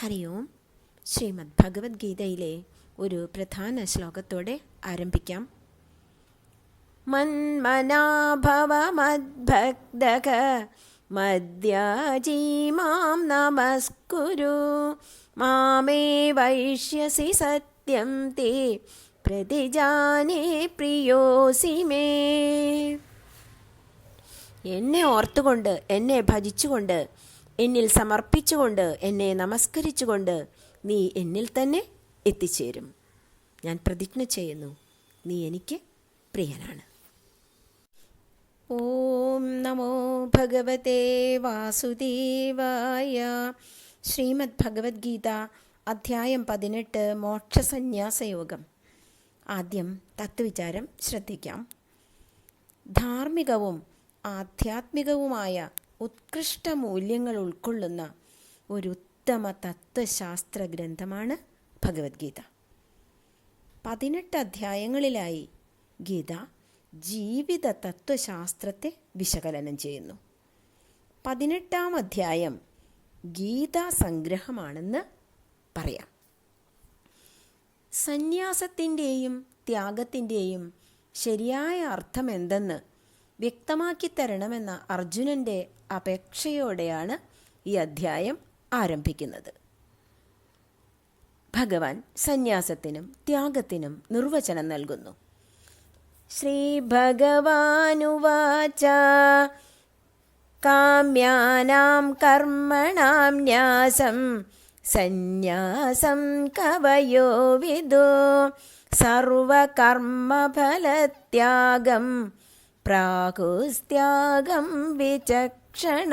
ഹരി ഓം. ശ്രീമദ് ഭഗവത്ഗീതയിലെ ഒരു പ്രധാന ശ്ലോകത്തോടെ ആരംഭിക്കാം. മന്മനാഭവ മദ്ഭക്തഃ മദ്യാജീ മാം നമസ്കുരു മാമേ വൈഷ്യസി സത്യം തേ പ്രതിജാനേ പ്രിയോസി മേ. എന്നെ ഓർത്തുകൊണ്ട്, എന്നെ ഭജിച്ചുകൊണ്ട്, എന്നിൽ സമർപ്പിച്ചുകൊണ്ട്, എന്നെ നമസ്കരിച്ചുകൊണ്ട് നീ എന്നിൽ തന്നെ എത്തിച്ചേരും. ഞാൻ പ്രതിജ്ഞ ചെയ്യുന്നു, നീ എനിക്ക് പ്രിയനാണ്. ഓം നമോ ഭഗവതേ വാസുദേവായ. ശ്രീമദ് ഭഗവത്ഗീത അധ്യായം 18 മോക്ഷസന്യാസയോഗം. ആദ്യം തത്വവിചാരം ശ്രദ്ധിക്കാം. ധാർമ്മികവും ആധ്യാത്മികവുമായ ഉത്കൃഷ്ട മൂല്യങ്ങൾ ഉൾക്കൊള്ളുന്ന ഒരു ഉത്തമ തത്വശാസ്ത്ര ഗ്രന്ഥമാണ് ഭഗവത്ഗീത. 18 അധ്യായങ്ങളിലായി ഗീത ജീവിത തത്വശാസ്ത്രത്തെ വിശകലനം ചെയ്യുന്നു. 18ാം അധ്യായം ഗീതാ സംഗ്രഹമാണെന്ന് പറയാം. സന്യാസത്തിൻ്റെയും ത്യാഗത്തിൻ്റെയും ശരിയായ അർത്ഥം എന്തെന്ന് വ്യക്തമാക്കി തരണമെന്ന അർജുനൻ്റെ അപേക്ഷയോടെയാണ് ഈ അധ്യായം ആരംഭിക്കുന്നത്. ഭഗവാൻ സന്യാസത്തിനും ത്യാഗത്തിനും നിർവചനം നൽകുന്നു. ശ്രീ ഭഗവാനുവാച കാമ്യാനാം കർമ്മണാം ന്യാസം സന്യാസം കവയോ വിദോ സർവകർമ്മഫലത്യാഗം പ്രാഹുസ്ത്യാഗം വിചക്ഷണ.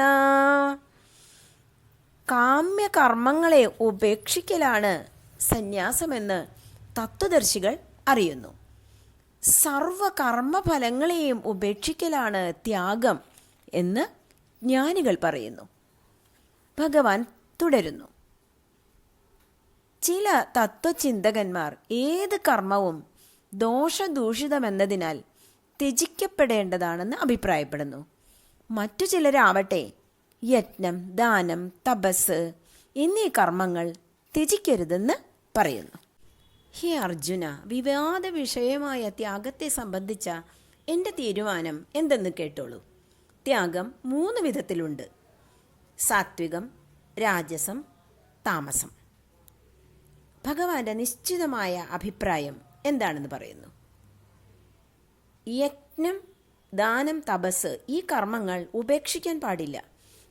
കാമ്യകർമ്മങ്ങളെ ഉപേക്ഷിക്കലാണ് സന്യാസമെന്ന് തത്വദർശികൾ അറിയുന്നു. സർവകർമ്മഫലങ്ങളെയും ഉപേക്ഷിക്കലാണ് ത്യാഗം എന്ന് ജ്ഞാനികൾ പറയുന്നു. ഭഗവാൻ തുടരുന്നു. ചില തത്വചിന്തകന്മാർ ഏത് കർമ്മവും ദോഷദൂഷിതമെന്നതിനാൽ ത്യജിക്കപ്പെടേണ്ടതാണെന്ന് അഭിപ്രായപ്പെടുന്നു. മറ്റു ചിലരാവട്ടെ യജ്ഞം, ദാനം, തപസ് എന്നീ കർമ്മങ്ങൾ ത്യജിക്കരുതെന്ന് പറയുന്നു. ഹേ അർജുന, വിവാദ വിഷയമായ ത്യാഗത്തെ സംബന്ധിച്ച എൻ്റെ തീരുമാനം എന്തെന്ന് കേട്ടോളൂ. ത്യാഗം 3 വിധത്തിലുണ്ട്: സാത്വികം, രാജസം, താമസം. ഭഗവാന്റെ നിശ്ചിതമായ അഭിപ്രായം എന്താണെന്ന് പറയുന്നു. യജ്ഞം, ദാനം, തപസ് ഈ കർമ്മങ്ങൾ ഉപേക്ഷിക്കാൻ പാടില്ല.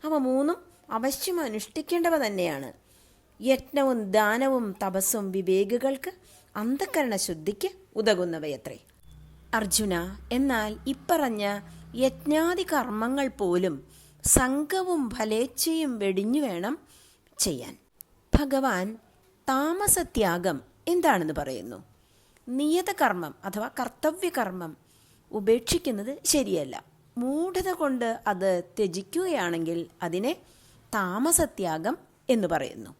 അവ 3ഉം അവശ്യം അനുഷ്ഠിക്കേണ്ടവ തന്നെയാണ്. യജ്ഞവും ദാനവും തപസ്സും വിവേകികൾക്ക് അന്ധകരണ ശുദ്ധിക്ക് ഉതകുന്നവയത്രേ. അർജുന, എന്നാൽ ഇപ്പറഞ്ഞ യജ്ഞാദി കർമ്മങ്ങൾ പോലും സംഘവും ഫലേച്ഛയും വെടിഞ്ഞു വേണം ചെയ്യാൻ. ഭഗവാൻ താമസത്യാഗം എന്താണെന്ന് പറയുന്നു. നിയതകർമ്മം അഥവാ കർത്തവ്യകർമ്മം ഉപേക്ഷിക്കുന്നത് ശരിയല്ല. മൂഢത കൊണ്ട് അത് ത്യജിക്കുകയാണെങ്കിൽ അതിനെ താമസത്യാഗം എന്ന് പറയുന്നു.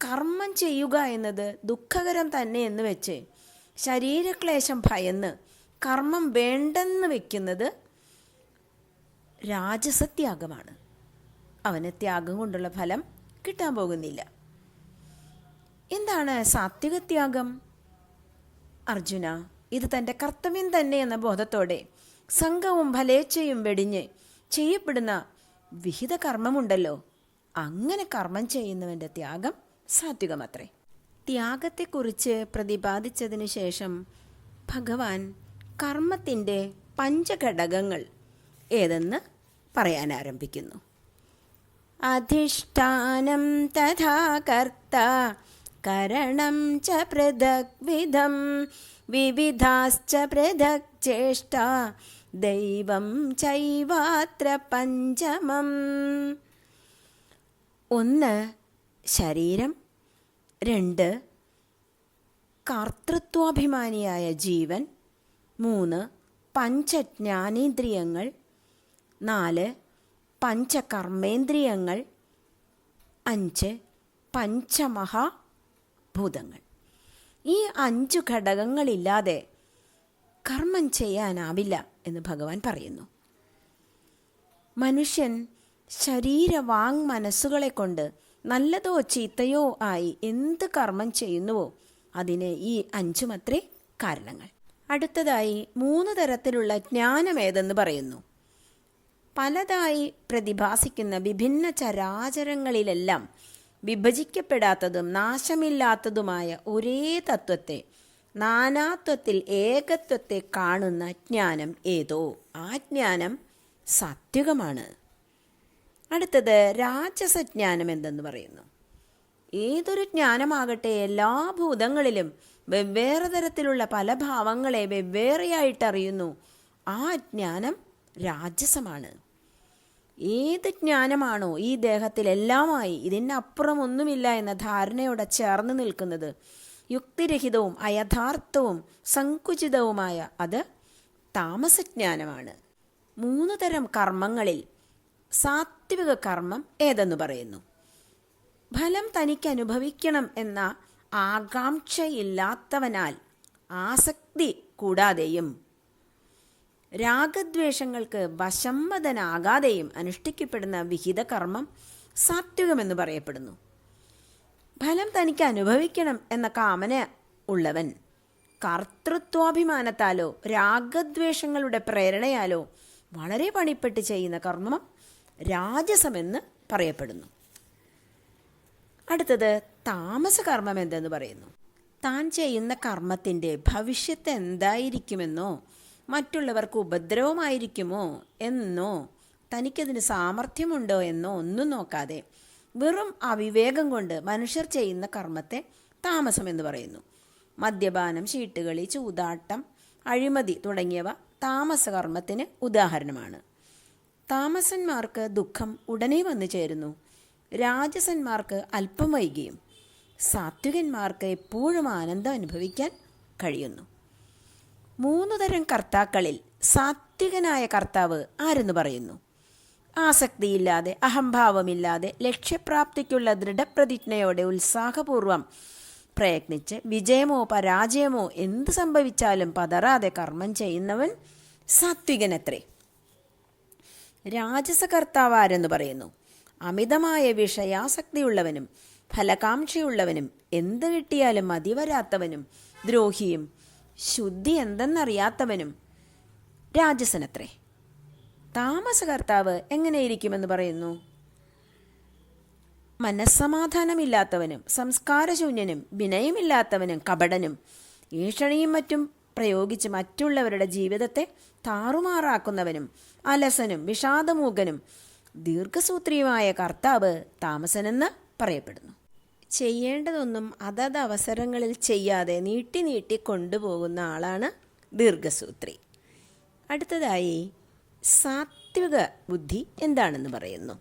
കർമ്മം ചെയ്യുക എന്നത് ദുഃഖകരം തന്നെ എന്ന് വെച്ച് ശരീരക്ലേശം ഭയന്ന് കർമ്മം വേണ്ടെന്ന് വെക്കുന്നത് രാജസത്യാഗമാണ്. അവന് ത്യാഗം കൊണ്ടുള്ള ഫലം കിട്ടാൻ പോകുന്നില്ല. എന്താണ് സാത്വികത്യാഗം? അർജുന, ഇത് തൻ്റെ കർത്തവ്യം തന്നെ എന്ന ബോധത്തോടെ സംഘവും ഫലേച്ഛയും വെടിഞ്ഞ് ചെയ്യപ്പെടുന്ന വിഹിത കർമ്മമുണ്ടല്ലോ, അങ്ങനെ കർമ്മം ചെയ്യുന്നവൻ്റെ ത്യാഗം സാത്വികമത്രേ. ത്യാഗത്തെക്കുറിച്ച് പ്രതിപാദിച്ചതിനു ശേഷം ഭഗവാൻ കർമ്മത്തിൻ്റെ പഞ്ചഘടകങ്ങൾ ഏതെന്ന് പറയാൻ ആരംഭിക്കുന്നു. അധിഷ്ഠാനം തഥാ കർത്ത കരണം ച പൃഥഗ്വിധം വിവിധാശ്ച പൃഥക് ചേഷ്ട ദൈവം ചൈവാത്ര പഞ്ചമം. 1 ശരീരം, 2 കർത്തൃത്വാഭിമാനിയായ ജീവൻ, 3 പഞ്ചജ്ഞാനേന്ദ്രിയങ്ങൾ, 4 പഞ്ചകർമ്മേന്ദ്രിയങ്ങൾ, 5 പഞ്ചമഹാഭൂതങ്ങൾ. ഈ 5 ഘടകങ്ങളില്ലാതെ കർമ്മം ചെയ്യാനാവില്ല എന്ന് ഭഗവാൻ പറയുന്നു. മനുഷ്യൻ ശരീര വാങ് മനസ്സുകളെ കൊണ്ട് നല്ലതോ ചീത്തയോ ആയി എന്ത് കർമ്മം ചെയ്യുന്നുവോ അതിന് ഈ 5 കാരണങ്ങൾ. അടുത്തതായി 3 തരത്തിലുള്ള ജ്ഞാനം ഏതെന്ന് പറയുന്നു. പലതായി പ്രതിഭാസിക്കുന്ന വിഭിന്ന ചരാചരങ്ങളിലെല്ലാം വിഭജിക്കപ്പെടാത്തതും നാശമില്ലാത്തതുമായ ഒരേ തത്വത്തെ, നാനാത്വത്തിൽ ഏകത്വത്തെ കാണുന്ന ജ്ഞാനം ഏതോ ആ ജ്ഞാനം സാത്വികമാണ്. അടുത്തത് രാജസജ്ഞാനം എന്തെന്ന് പറയുന്നു. ഏതൊരു ജ്ഞാനമാകട്ടെ എല്ലാ ഭൂതങ്ങളിലും വെവ്വേറെ തരത്തിലുള്ള പല ഭാവങ്ങളെ വെവ്വേറെയായിട്ട് അറിയുന്നു. ആ ജ്ഞാനം രാജസമാണ്. ഏത് ജ്ഞാനമാണോ ഈ ദേഹത്തിലെല്ലാമായി ഇതിനപ്പുറം ഒന്നുമില്ല എന്ന ധാരണയോടെ ചേർന്ന് നിൽക്കുന്നത്, യുക്തിരഹിതവും അയഥാർത്ഥവും സങ്കുചിതവുമായ അത് താമസജ്ഞാനമാണ്. 3 തരം കർമ്മങ്ങളിൽ സാത്വിക കർമ്മം ഏതെന്ന് പറയുന്നു. ഫലം തനിക്ക് അനുഭവിക്കണം എന്ന ആകാംക്ഷയില്ലാത്തവനാൽ ആസക്തി കൂടാതെയും രാഗദ്വേഷങ്ങൾക്ക് വശംവദനാകാതെയും അനുഷ്ഠിക്കപ്പെടുന്ന വിഹിത കർമ്മം സാത്വികമെന്ന് പറയപ്പെടുന്നു. ഫലം തനിക്ക് അനുഭവിക്കണം എന്ന കാമന ഉള്ളവൻ കർത്തൃത്വാഭിമാനത്താലോ രാഗദ്വേഷങ്ങളുടെ പ്രേരണയാലോ വളരെ പണിപ്പെട്ട് ചെയ്യുന്ന കർമ്മം രാജസമെന്ന് പറയപ്പെടുന്നു. അടുത്തത് താമസകർമ്മം എന്തെന്ന് പറയുന്നു. താൻ ചെയ്യുന്ന കർമ്മത്തിൻ്റെ ഭവിഷ്യത്ത് എന്തായിരിക്കുമെന്നോ മറ്റുള്ളവർക്ക് ഉപദ്രവമായിരിക്കുമോ എന്നോ തനിക്കതിന് സാമർഥ്യമുണ്ടോ എന്നോ ഒന്നും നോക്കാതെ വെറും അവിവേകം കൊണ്ട് മനുഷ്യർ ചെയ്യുന്ന കർമ്മത്തെ താമസമെന്ന് പറയുന്നു. മദ്യപാനം, ചീട്ടുകളി, ചൂതാട്ടം, അഴിമതി തുടങ്ങിയവ താമസകർമ്മത്തിന് ഉദാഹരണമാണ്. താമസന്മാർക്ക് ദുഃഖം ഉടനെ വന്നു ചേരുന്നു. രാജസന്മാർക്ക് അല്പം വൈകിയും സാത്വികന്മാർക്ക് എപ്പോഴും ആനന്ദം അനുഭവിക്കാൻ കഴിയുന്നു. 3 തരം കർത്താക്കളിൽ സാത്വികനായ കർത്താവ് ആരെന്ന് പറയുന്നു. ആസക്തിയില്ലാതെ അഹംഭാവമില്ലാതെ ലക്ഷ്യപ്രാപ്തിക്കുള്ള ദൃഢപ്രതിജ്ഞയോടെ ഉത്സാഹപൂർവം പ്രയത്നിച്ച് വിജയമോ പരാജയമോ എന്ത് സംഭവിച്ചാലും പതറാതെ കർമ്മം ചെയ്യുന്നവൻ സാത്വികനത്രേ. രാജസകർത്താവ് ആരെന്ന് പറയുന്നു. അമിതമായ വിഷയാസക്തിയുള്ളവനും ഫലകാംക്ഷയുള്ളവനും എന്ത് കിട്ടിയാലും മതിവരാത്തവനും ദ്രോഹിയും ശുദ്ധി എന്തെന്നറിയാത്തവനും രാജസനത്രേ. താമസകർത്താവ് എങ്ങനെയിരിക്കുമെന്ന് പറയുന്നു. മനസ്സമാധാനമില്ലാത്തവനും സംസ്കാരശൂന്യനും വിനയമില്ലാത്തവനും കപടനും ഈഷണിയും മറ്റും പ്രയോഗിച്ച് മറ്റുള്ളവരുടെ ജീവിതത്തെ താറുമാറാക്കുന്നവനും അലസനും വിഷാദമൂകനും ദീർഘസൂത്രിയുമായ കർത്താവ് താമസനെന്ന് പറയപ്പെടുന്നു. ചെയ്യേണ്ടതൊന്നും അതത് അവസരങ്ങളിൽ ചെയ്യാതെ നീട്ടി നീട്ടി കൊണ്ടുപോകുന്ന ആളാണ് ദീർഘസൂത്രി. അടുത്തതായി സാത്വിക ബുദ്ധി എന്താണെന്ന് പറയുന്നു.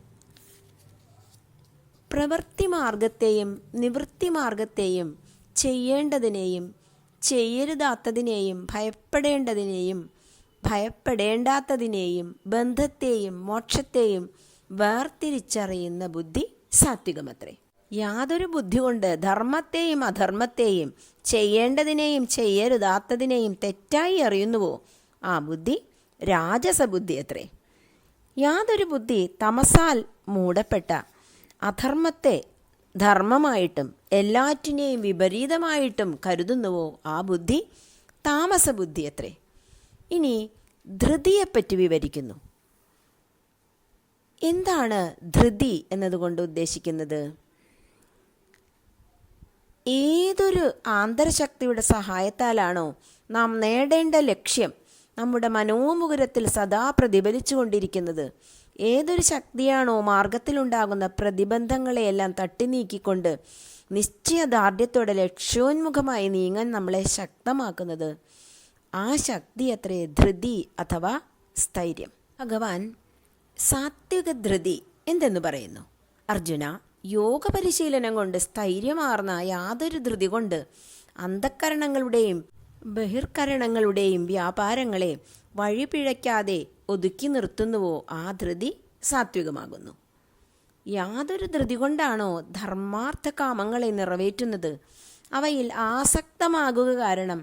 പ്രവൃത്തി മാർഗത്തെയും നിവൃത്തി മാർഗത്തെയും ചെയ്യേണ്ടതിനെയും ചെയ്യരുതാത്തതിനെയും ഭയപ്പെടേണ്ടതിനെയും ഭയപ്പെടേണ്ടാത്തതിനെയും ബന്ധത്തെയും മോക്ഷത്തെയും വേർതിരിച്ചറിയുന്ന ബുദ്ധി സാത്വികമത്രേ. യാതൊരു ബുദ്ധി കൊണ്ട് ധർമ്മത്തെയും അധർമ്മത്തെയും ചെയ്യേണ്ടതിനെയും ചെയ്യരുതാത്തതിനെയും തെറ്റായി അറിയുന്നുവോ ആ ബുദ്ധി രാജസബുദ്ധി അത്രേ. യാതൊരു ബുദ്ധി തമസാൽ മൂടപ്പെട്ട അധർമ്മത്തെ ധർമ്മമായിട്ടും എല്ലാറ്റിനെയും വിപരീതമായിട്ടും കരുതുന്നുവോ ആ ബുദ്ധി താമസബുദ്ധി അത്രേ. ഇനി ധൃതിയെപ്പറ്റി വിവരിക്കുന്നു. എന്താണ് ധൃതി എന്നതുകൊണ്ട് ഉദ്ദേശിക്കുന്നത്? ഏതൊരു ആന്തരശക്തിയുടെ സഹായത്താലാണോ നാം നേടേണ്ട ലക്ഷ്യം നമ്മുടെ മനോമുകുരത്തിൽ സദാ പ്രതിഫലിച്ചു കൊണ്ടിരിക്കുന്നത്, ഏതൊരു ശക്തിയാണോ മാർഗത്തിലുണ്ടാകുന്ന പ്രതിബന്ധങ്ങളെയെല്ലാം തട്ടി നീക്കിക്കൊണ്ട് നിശ്ചയദാർഢ്യത്തോടെ ലക്ഷ്യോന്മുഖമായി നീങ്ങാൻ നമ്മളെ ശക്തമാക്കുന്നത്, ആ ശക്തി അത്രേ ധൃതി അഥവാ സ്ഥൈര്യം. ഭഗവാൻ സാത്വിക ധൃതി എന്തെന്ന് പറയുന്നു. അർജുന, യോഗ പരിശീലനം കൊണ്ട് സ്ഥൈര്യമാർന്ന യാതൊരു ധൃതി കൊണ്ട് അന്ധക്കരണങ്ങളുടെയും ബഹിർക്കരണങ്ങളുടെയും വ്യാപാരങ്ങളെ വഴിപിഴയ്ക്കാതെ ഒതുക്കി നിർത്തുന്നുവോ ആ ധൃതി സാത്വികമാകുന്നു. യാതൊരു ധൃതി കൊണ്ടാണോ ധർമാർത്ഥ കാമങ്ങളെ നിറവേറ്റുന്നത്, അവയിൽ ആസക്തമാകുക കാരണം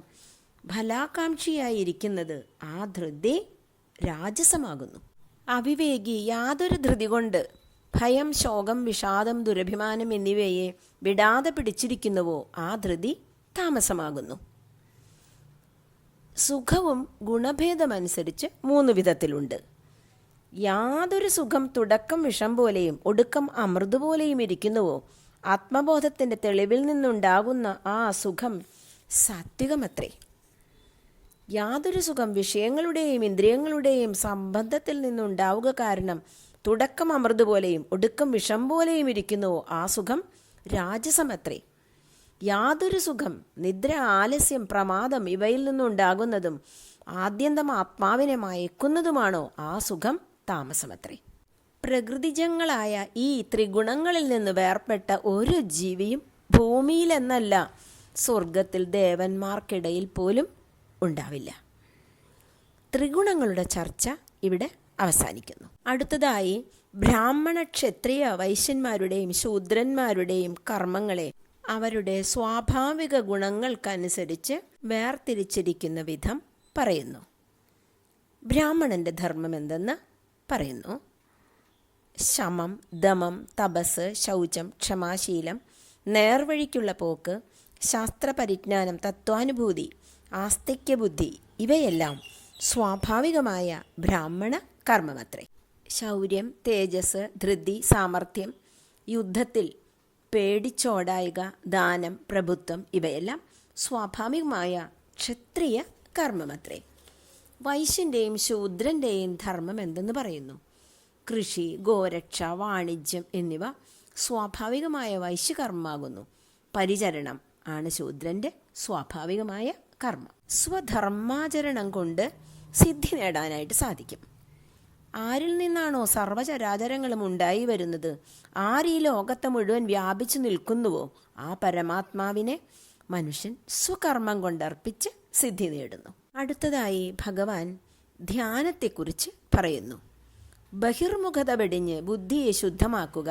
ഫലാകാംക്ഷിയായിരിക്കുന്നത്, ആ ധൃതി രാജസമാകുന്നു. അവിവേകി യാതൊരു ധൃതി കൊണ്ട് ഭയം, ശോകം, വിഷാദം, ദുരഭിമാനം എന്നിവയെ വിടാതെ പിടിച്ചിരിക്കുന്നുവോ ആ ധൃതി താമസമാകുന്നു. സുഖവും ഗുണഭേദമനുസരിച്ച് 3 വിധത്തിലുണ്ട്. യാതൊരു സുഖം തുടക്കം വിഷം പോലെയും ഒടുക്കം അമൃത് പോലെയും ഇരിക്കുന്നുവോ ആത്മബോധത്തിൻ്റെ തെളിവിൽ നിന്നുണ്ടാകുന്ന ആ സുഖം സാത്വികമത്രേ. യാതൊരു സുഖം വിഷയങ്ങളുടെയും ഇന്ദ്രിയങ്ങളുടെയും സംബന്ധത്തിൽ നിന്നുണ്ടാവുക കാരണം തുടക്കം അമൃത് പോലെയും ഒടുക്കം വിഷം പോലെയും ഇരിക്കുന്നുവോ ആ സുഖം രാജസമത്രേ. യാതൊരു സുഖം നിദ്ര, ആലസ്യം, പ്രമാദം ഇവയിൽ നിന്നുണ്ടാകുന്നതും ആദ്യന്തം ആത്മാവിനെ മയക്കുന്നതുമാണോ ആ സുഖം താമസമത്രേ. പ്രകൃതിജങ്ങളായ ഈ ത്രിഗുണങ്ങളിൽ നിന്ന് വേർപെട്ട ഒരു ജീവിയും ഭൂമിയിലെന്നല്ല സ്വർഗത്തിൽ ദേവന്മാർക്കിടയിൽ പോലും ഉണ്ടാവില്ല. ത്രിഗുണങ്ങളുടെ ചർച്ച ഇവിടെ അവസാനിക്കുന്നു. അടുത്തതായി ബ്രാഹ്മണ, ക്ഷത്രിയ, വൈശ്യന്മാരുടെയും ശൂദ്രന്മാരുടെയും കർമ്മങ്ങളെ അവരുടെ സ്വാഭാവിക ഗുണങ്ങൾക്കനുസരിച്ച് വേർതിരിച്ചിരിക്കുന്ന വിധം പറയുന്നു. ബ്രാഹ്മണന്റെ ധർമ്മം എന്തെന്ന് പറയുന്നു. ശമം, ദമം, തപസ്, ശൗചം, ക്ഷമാശീലം, നേർവഴിക്കുള്ള പോക്ക്, ശാസ്ത്രപരിജ്ഞാനം, തത്വാനുഭൂതി, ആസ്തിക്യബുദ്ധി ഇവയെല്ലാം സ്വാഭാവികമായ ബ്രാഹ്മണ കർമ്മമത്രേ. ശൗര്യം, തേജസ്, ധൃതി, സാമർഥ്യം, യുദ്ധത്തിൽ പേടിച്ചോടായിക, ദാനം, പ്രഭുത്വം ഇവയെല്ലാം സ്വാഭാവികമായ ക്ഷത്രിയ കർമ്മമത്രേ. വൈശ്യൻ്റെയും ശൂദ്രൻ്റെയും ധർമ്മം എന്തെന്ന് പറയുന്നു. കൃഷി, ഗോരക്ഷ, വാണിജ്യം എന്നിവ സ്വാഭാവികമായ വൈശ്യകർമ്മമാകുന്നു. പരിചരണം ആണ് ശൂദ്രൻ്റെ സ്വാഭാവികമായ കർമ്മം. സ്വധർമാചരണം കൊണ്ട് സിദ്ധി നേടാനായിട്ട് സാധിക്കും. ആരിൽ നിന്നാണോ സർവചരാചരങ്ങളും ഉണ്ടായി വരുന്നത്, ആര് ഈ ലോകത്തെ മുഴുവൻ വ്യാപിച്ചു നിൽക്കുന്നുവോ ആ പരമാത്മാവിനെ മനുഷ്യൻ സ്വകർമ്മം കൊണ്ടർപ്പിച്ച് സിദ്ധി നേടുന്നു. അടുത്തതായി ഭഗവാൻ ധ്യാനത്തെക്കുറിച്ച് പറയുന്നു. ബഹിർമുഖത വെടിഞ്ഞ് ബുദ്ധിയെ ശുദ്ധമാക്കുക.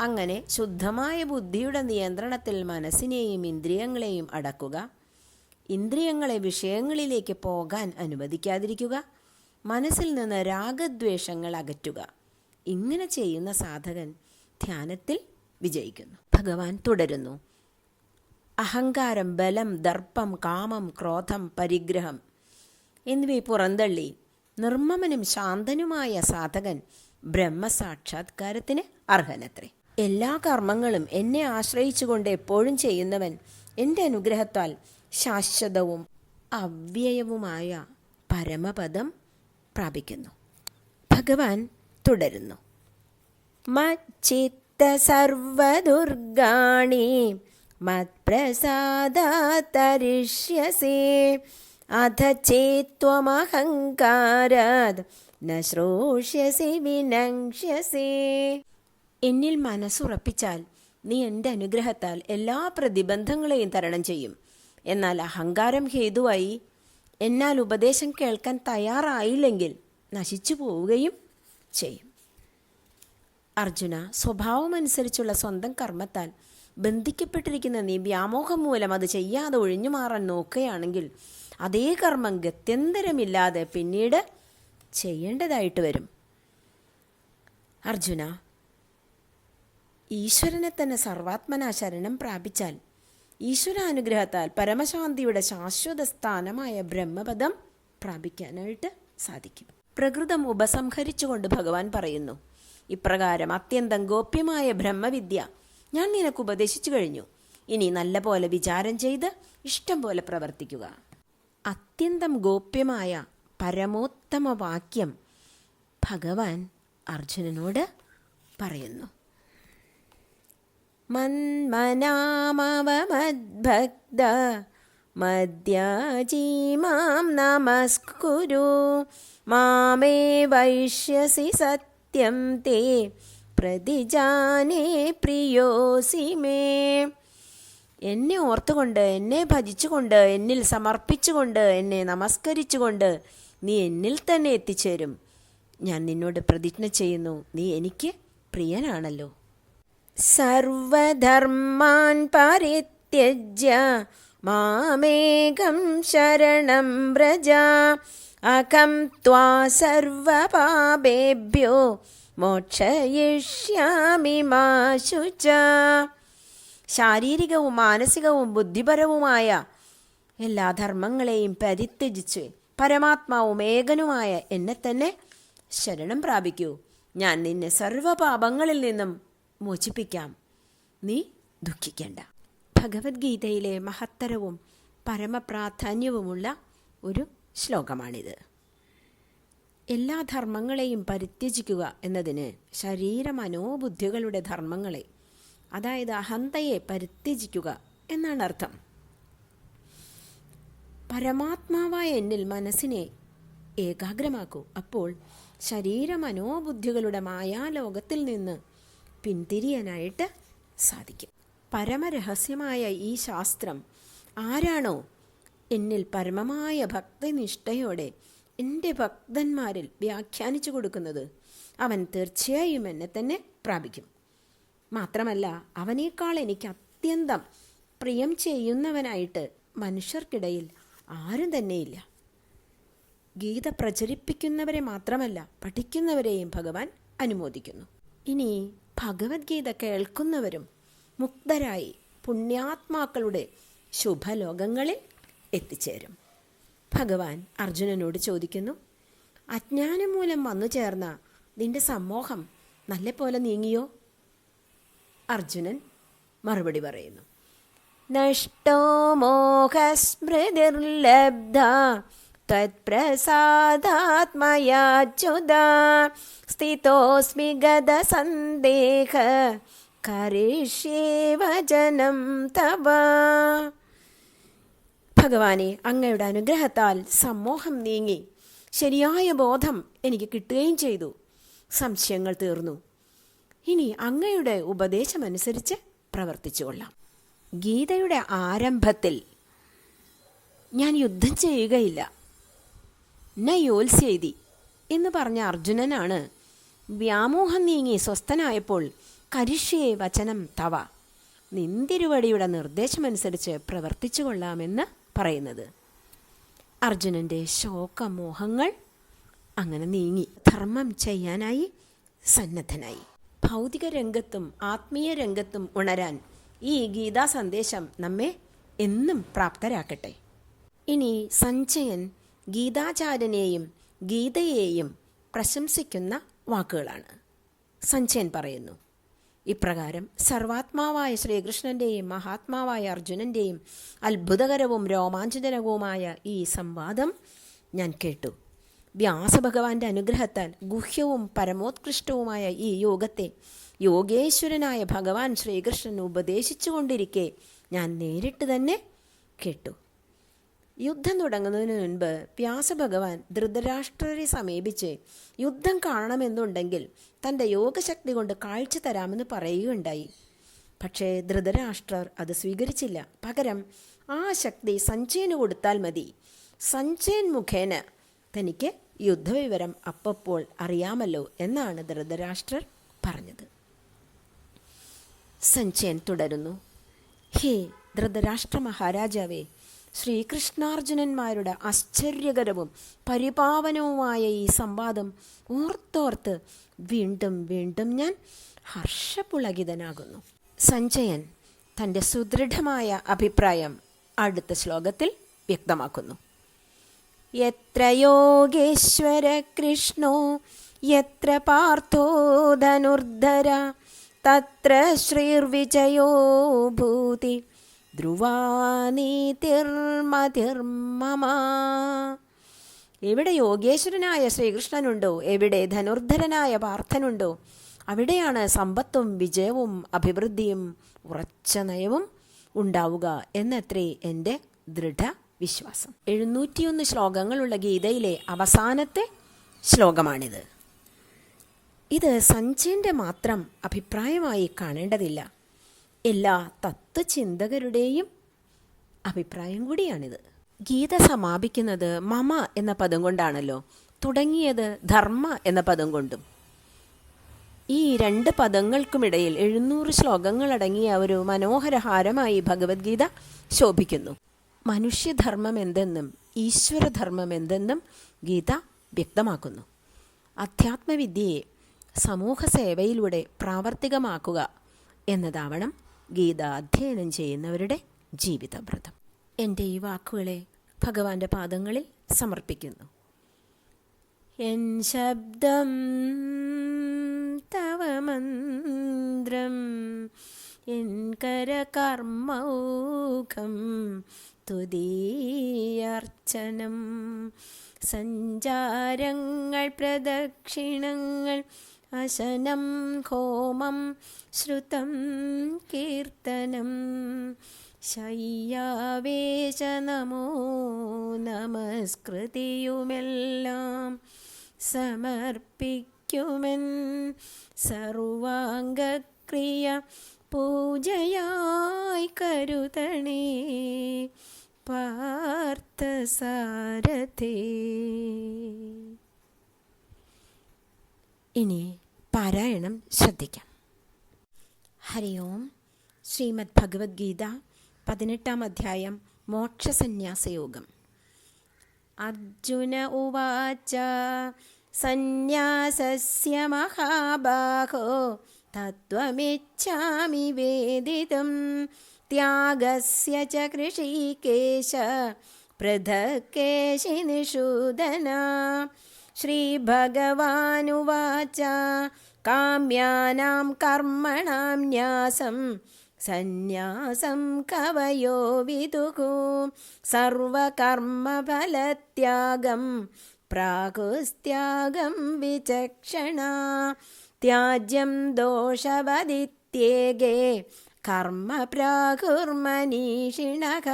അങ്ങനെ ശുദ്ധമായ ബുദ്ധിയുടെ നിയന്ത്രണത്തിൽ മനസ്സിനെയും ഇന്ദ്രിയങ്ങളെയും അടക്കുക. ഇന്ദ്രിയങ്ങളെ വിഷയങ്ങളിലേക്ക് പോകാൻ അനുവദിക്കാതിരിക്കുക. മനസ്സിൽ നിന്ന് രാഗദ്വേഷങ്ങൾ അകറ്റുക. ഇങ്ങനെ ചെയ്യുന്ന സാധകൻ ധ്യാനത്തിൽ വിജയിക്കുന്നു. ഭഗവാൻ തുടരുന്നു. അഹങ്കാരം, ബലം, ദർപ്പം, കാമം, ക്രോധം, പരിഗ്രഹം എന്നിവയെ പുറന്തള്ളി നിർമ്മമനും ശാന്തനുമായ സാധകൻ ബ്രഹ്മസാക്ഷാത്കാരത്തിന് അർഹനത്രേ. എല്ലാ കർമ്മങ്ങളും എന്നെ ആശ്രയിച്ചുകൊണ്ട് എപ്പോഴും ചെയ്യുന്നവൻ എൻ്റെ അനുഗ്രഹത്താൽ ശാശ്വതവും അവ്യയവുമായ പരമപദം പ്രാപിക്കുന്നു. ഭഗവാൻ തുടരുന്നു. മച്ചിത്ത സർവദുർഗാണി മത്പ്രസാദാത്തരിഷ്യസേ അധ ചേത്വമഹങ്കാരാത് ന ശ്രോഷ്യസി വിനക്ഷ്യസേ. എന്നിൽ മനസ്സുറപ്പിച്ചാൽ നീ എൻ്റെ അനുഗ്രഹത്താൽ എല്ലാ പ്രതിബന്ധങ്ങളെയും തരണം ചെയ്യും. എന്നാൽ അഹങ്കാരം ഹേതുവായി എന്നാൽ ഉപദേശം കേൾക്കാൻ തയ്യാറായില്ലെങ്കിൽ നശിച്ചു പോവുകയും ചെയ്യും. അർജുന, സ്വഭാവമനുസരിച്ചുള്ള സ്വന്തം കർമ്മത്താൽ ബന്ധിക്കപ്പെട്ടിരിക്കുന്ന നീ വ്യാമോഹം മൂലം അത് ചെയ്യാതെ ഒഴിഞ്ഞു മാറാൻ നോക്കുകയാണെങ്കിൽ അതേ കർമ്മം ഗത്യന്തരമില്ലാതെ പിന്നീട് ചെയ്യേണ്ടതായിട്ട് വരും. അർജുന, ഈശ്വരനെ തന്നെ സർവാത്മനാ ശരണം പ്രാപിച്ചാൽ ഈശ്വരാനുഗ്രഹത്താൽ പരമശാന്തിയുടെ ശാശ്വത സ്ഥാനമായ ബ്രഹ്മപദം പ്രാപിക്കാനായിട്ട് സാധിക്കും. പ്രകൃതം ഉപസംഹരിച്ചുകൊണ്ട് ഭഗവാൻ പറയുന്നു. ഇപ്രകാരം അത്യന്തം ഗോപ്യമായ ബ്രഹ്മവിദ്യ ഞാൻ നിനക്ക് ഉപദേശിച്ചു കഴിഞ്ഞു. ഇനി നല്ല പോലെ വിചാരം ചെയ്ത് ഇഷ്ടം പോലെ പ്രവർത്തിക്കുക. അത്യന്തം ഗോപ്യമായ പരമോത്തമ വാക്യം ഭഗവാൻ അർജുനനോട് പറയുന്നു. മന്മനാമവമദ്ഭക്ത മദ്യാജീമാം നമസ്കുരു മാമേ വൈഷ്യസി സത്യം തേ പ്രതിജാനേ പ്രിയോസി മേ. എന്നെ ഓർത്തുകൊണ്ട്, എന്നെ ഭജിച്ചുകൊണ്ട്, എന്നിൽ സമർപ്പിച്ചുകൊണ്ട്, എന്നെ നമസ്കരിച്ചുകൊണ്ട് നീ എന്നിൽ തന്നെ എത്തിച്ചേരും. ഞാൻ നിന്നോട് പ്രതിജ്ഞ ചെയ്യുന്നു, നീ എനിക്ക് പ്രിയനാണല്ലോ. സർവധർമാൻ പരിത്യജ്യ മാമേകം ശരണം വ്രജ അഹം ത്വാ സർവപാപേഭ്യോ മോക്ഷയിഷ്യാമി മാ ശുച. ശാരീരികവും മാനസികവും ബുദ്ധിപരവുമായ എല്ലാ ധർമ്മങ്ങളെയും പരിത്യജിച്ച് പരമാത്മാവും ഏകനുമായ എന്നെ തന്നെ ശരണം പ്രാപിക്കൂ. ഞാൻ നിന്നെ സർവ്വപാപങ്ങളിൽ നിന്നും മോചിപ്പിക്കാം. നീ ദുഃഖിക്കേണ്ട. ഭഗവത്ഗീതയിലെ മഹത്തരവും പരമപ്രാധാന്യവുമുള്ള ഒരു ശ്ലോകമാണിത്. എല്ലാ ധർമ്മങ്ങളെയും പരിത്യജിക്കുക എന്നതിന് ശരീരമനോബുദ്ധികളുടെ ധർമ്മങ്ങളെ, അതായത് അഹന്തയെ പരിത്യജിക്കുക എന്നാണ് അർത്ഥം. പരമാത്മാവായ എന്നിൽ മനസ്സിനെ ഏകാഗ്രമാക്കൂ. അപ്പോൾ ശരീരമനോബുദ്ധികളുടെ മായാലോകത്തിൽ നിന്ന് പിന്തിരിയാനായിട്ട് സാധിക്കും. പരമരഹസ്യമായ ഈ ശാസ്ത്രം ആരാണോ എന്നിൽ പരമമായ ഭക്തിനിഷ്ഠയോടെ എൻ്റെ ഭക്തന്മാരിൽ വ്യാഖ്യാനിച്ചു കൊടുക്കുന്നത്, അവൻ തീർച്ചയായും എന്നെ തന്നെ പ്രാപിക്കും. മാത്രമല്ല, അവനേക്കാൾ എനിക്ക് അത്യന്തം പ്രിയം ചെയ്യുന്നവനായിട്ട് മനുഷ്യർക്കിടയിൽ ആരും തന്നെയില്ല. ഗീത പ്രചരിപ്പിക്കുന്നവരെ മാത്രമല്ല, പഠിക്കുന്നവരെയും ഭഗവാൻ അനുമോദിക്കുന്നു. ഇനി ഭഗവത്ഗീത കേൾക്കുന്നവരും മുക്തരായി പുണ്യാത്മാക്കളുടെ ശുഭലോകങ്ങളിൽ എത്തിച്ചേരും. ഭഗവാൻ അർജുനനോട് ചോദിക്കുന്നു, അജ്ഞാനം മൂലം വന്നു ചേർന്ന നിന്റെ സമ്മോഹം നല്ലപോലെ നീങ്ങിയോ? അർജുനൻ മറുപടി പറയുന്നു, നഷ്ടോ മോഹസ്മൃതിർലബ്ധ തത്പ്രസാദാത്മയാച്യുത സ്ഥിതോസ്മി ഗതസന്ദേഹ കരിഷ്യേ വചനം തവ. ഭഗവാനെ, അങ്ങയുടെ അനുഗ്രഹത്താൽ സമ്മോഹം നീങ്ങി ശരിയായ ബോധം എനിക്ക് കിട്ടുകയും ചെയ്തു. സംശയങ്ങൾ തീർന്നു. ഇനി അങ്ങയുടെ ഉപദേശമനുസരിച്ച് പ്രവർത്തിച്ചുകൊള്ളാം. ഗീതയുടെ ആരംഭത്തിൽ ഞാൻ യുദ്ധം ചെയ്യുകയില്ല, ന യോത്സ്യേതി എന്ന് പറഞ്ഞ അർജുനനാണ് വ്യാമോഹം നീങ്ങി സ്വസ്ഥനായപ്പോൾ കരിഷ്യേ വചനം തവ, നിന്തിരുവടിയുടെ നിർദ്ദേശമനുസരിച്ച് പ്രവർത്തിച്ചു കൊള്ളാമെന്ന് പറയുന്നത്. അർജുനൻ്റെ ശോകമോഹങ്ങൾ അങ്ങനെ നീങ്ങി ധർമ്മം ചെയ്യാനായി സന്നദ്ധനായി. ഭൗതിക രംഗത്തും ആത്മീയ രംഗത്തും ഉണരാൻ ഈ ഗീതാ സന്ദേശം നമ്മെ എന്നും പ്രാപ്തരാക്കട്ടെ. ഇനി സഞ്ജയൻ ഗീതാചാര്യനെയും ഗീതയെയും പ്രശംസിക്കുന്ന വാക്കുകളാണ്. സഞ്ജയൻ പറയുന്നു, ഇപ്രകാരം സർവാത്മാവായ ശ്രീകൃഷ്ണൻ്റെയും മഹാത്മാവായ അർജുനൻ്റെയും അത്ഭുതകരവും രോമാഞ്ചജനകവുമായ ഈ സംവാദം ഞാൻ കേട്ടു. വ്യാസഭഗവാന്റെ അനുഗ്രഹത്താൽ ഗുഹ്യവും പരമോത്കൃഷ്ടവുമായ ഈ യോഗത്തെ യോഗേശ്വരനായ ഭഗവാൻ ശ്രീകൃഷ്ണൻ ഉപദേശിച്ചു കൊണ്ടിരിക്കെ ഞാൻ നേരിട്ട് തന്നെ കേട്ടു. യുദ്ധം തുടങ്ങുന്നതിന് മുൻപ് വ്യാസഭഗവാൻ ധൃതരാഷ്ട്രരെ സമീപിച്ച് യുദ്ധം കാണണമെന്നുണ്ടെങ്കിൽ തൻ്റെ യോഗശക്തി കൊണ്ട് കാഴ്ച തരാമെന്ന് പറയുകയുണ്ടായി. പക്ഷേ ധൃതരാഷ്ട്രർ അത് സ്വീകരിച്ചില്ല. പകരം ആ ശക്തി സഞ്ജയന് കൊടുത്താൽ മതി, സഞ്ജയൻ മുഖേന തനിക്ക് യുദ്ധവിവരം അപ്പോൾ അറിയാമല്ലോ എന്നാണ് ധൃതരാഷ്ട്രർ പറഞ്ഞത്. സഞ്ജയൻ തുടരുന്നു, ഹേ ധൃതരാഷ്ട്ര മഹാരാജാവേ, ശ്രീകൃഷ്ണാർജുനന്മാരുടെ ആശ്ചര്യകരവും പരിപാവനവുമായ ഈ സംവാദം ഓർത്തോർത്ത് വീണ്ടും വീണ്ടും ഞാൻ ഹർഷപുളകിതനാകുന്നു. സഞ്ജയൻ തൻ്റെ സുദൃഢമായ അഭിപ്രായം അടുത്ത ശ്ലോകത്തിൽ വ്യക്തമാക്കുന്നു. യത്ര യോഗേശ്വര കൃഷ്ണോ യത്ര പാർത്ഥോ ധനുർധര തത്ര ശ്രീർവിജയോ ഭൂതി ധ്രുവാനീതിർമതിർമമ. എവിടെ യോഗേശ്വരനായ ശ്രീകൃഷ്ണനുണ്ടോ, എവിടെ ധനുർധരനായ പാർത്ഥനുണ്ടോ, അവിടെയാണ് സമ്പത്തും വിജയവും അഭിവൃദ്ധിയും ഉറച്ച നയവും ഉണ്ടാവുക എന്നത്രേ എൻ്റെ ദൃഢവിശ്വാസം. 701 ശ്ലോകങ്ങളുള്ള ഗീതയിലെ അവസാനത്തെ ശ്ലോകമാണിത്. ഇത് സഞ്ജയൻ്റെ മാത്രം അഭിപ്രായമായി കാണേണ്ടതില്ല, എല്ലാ തത്വചിന്തകരുടെയും അഭിപ്രായം കൂടിയാണിത്. ഗീത സമാപിക്കുന്നത് മമ എന്ന പദം കൊണ്ടാണല്ലോ, തുടങ്ങിയത് ധർമ്മ എന്ന പദം കൊണ്ടും. ഈ രണ്ട് പദങ്ങൾക്കുമിടയിൽ 700 ശ്ലോകങ്ങളടങ്ങിയ ഒരു മനോഹരഹാരമായി ഭഗവത്ഗീത ശോഭിക്കുന്നു. മനുഷ്യധർമ്മം എന്തെന്നും ഈശ്വരധർമ്മം എന്തെന്നും ഗീത വ്യക്തമാക്കുന്നു. അധ്യാത്മവിദ്യയെ സമൂഹ സേവയിലൂടെ പ്രാവർത്തികമാക്കുക എന്നതാവണം ഗീത അധ്യയനം ചെയ്യുന്നവരുടെ ജീവിതവ്രതം. എൻ്റെ ഈ വാക്കുകളെ ഭഗവാന്റെ പാദങ്ങളിൽ സമർപ്പിക്കുന്നു. എൻ ശബ്ദം തവ മന്ത്രം, എൻ കരകർമ്മൗഖം തുദീയാർച്ചനം. സഞ്ചാരങ്ങൾ പ്രദക്ഷിണങ്ങൾ അശനം ഹോമം ശ്രുതം കീർത്തനം. ശയ്യാവേശ നമോ നമസ്കൃതിയുമെല്ലാം സമർപ്പിക്കുമെൻ സർവാംഗക്രിയ പൂജയായി കരുതണേ പാർത്ഥസാരഥേ. ഇനി പാരായണം ശ്രദ്ധിക്കാം. ഹരി ഓം. ശ്രീമദ് ഭഗവത്ഗീത 18-ാം അധ്യായം മോക്ഷസന്യാസയോഗം. അർജുന ഉവാച സന്യാസസ്യ മഹാബാഹോ തത്വമിച്ഛാമി വേദിതും ത്യാഗസ്യ ച കൃഷീകേശ പൃഥക് കേശിനിഷൂദന. ശ്രീഭഗവാനുവാച കാമ്യാനാം കർമ്മണാം ന്യാസം സന്യാസം കവയോ വിദുഃ സർവകർമ്മഫലത്യാഗം പ്രാകുസ്ത്യാഗം വിചക്ഷണ. ത്യാജ്യം ദോഷവദിത്യേകേ കർമ്മ പ്രാകുർമനീഷിണഃ.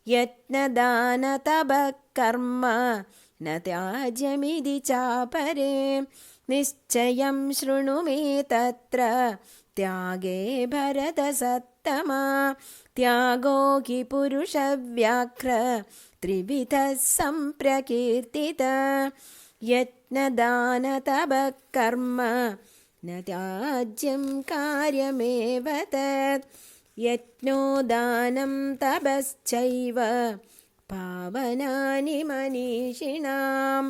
യജ്ഞദാനതപഃകർമ്മ ന ത്യാജ്യമിതി ചാപരേ. നിശ്ചയം ശൃണു മേ തത്ര ത്യാഗേ ഭരതസത്തമാ. Thiago he പുരുഷവ്യാഘ്ര ത്രിവിധഃ സംപ്രകീർത്തിതഃ. യജ്ഞദാനതപഃകർമ്മ ന ത്യാജ്യം കാര്യമേവ തത്. യജ്ഞോദാനം തപശ്ചൈവ പാവനാനി മനീഷിണാം.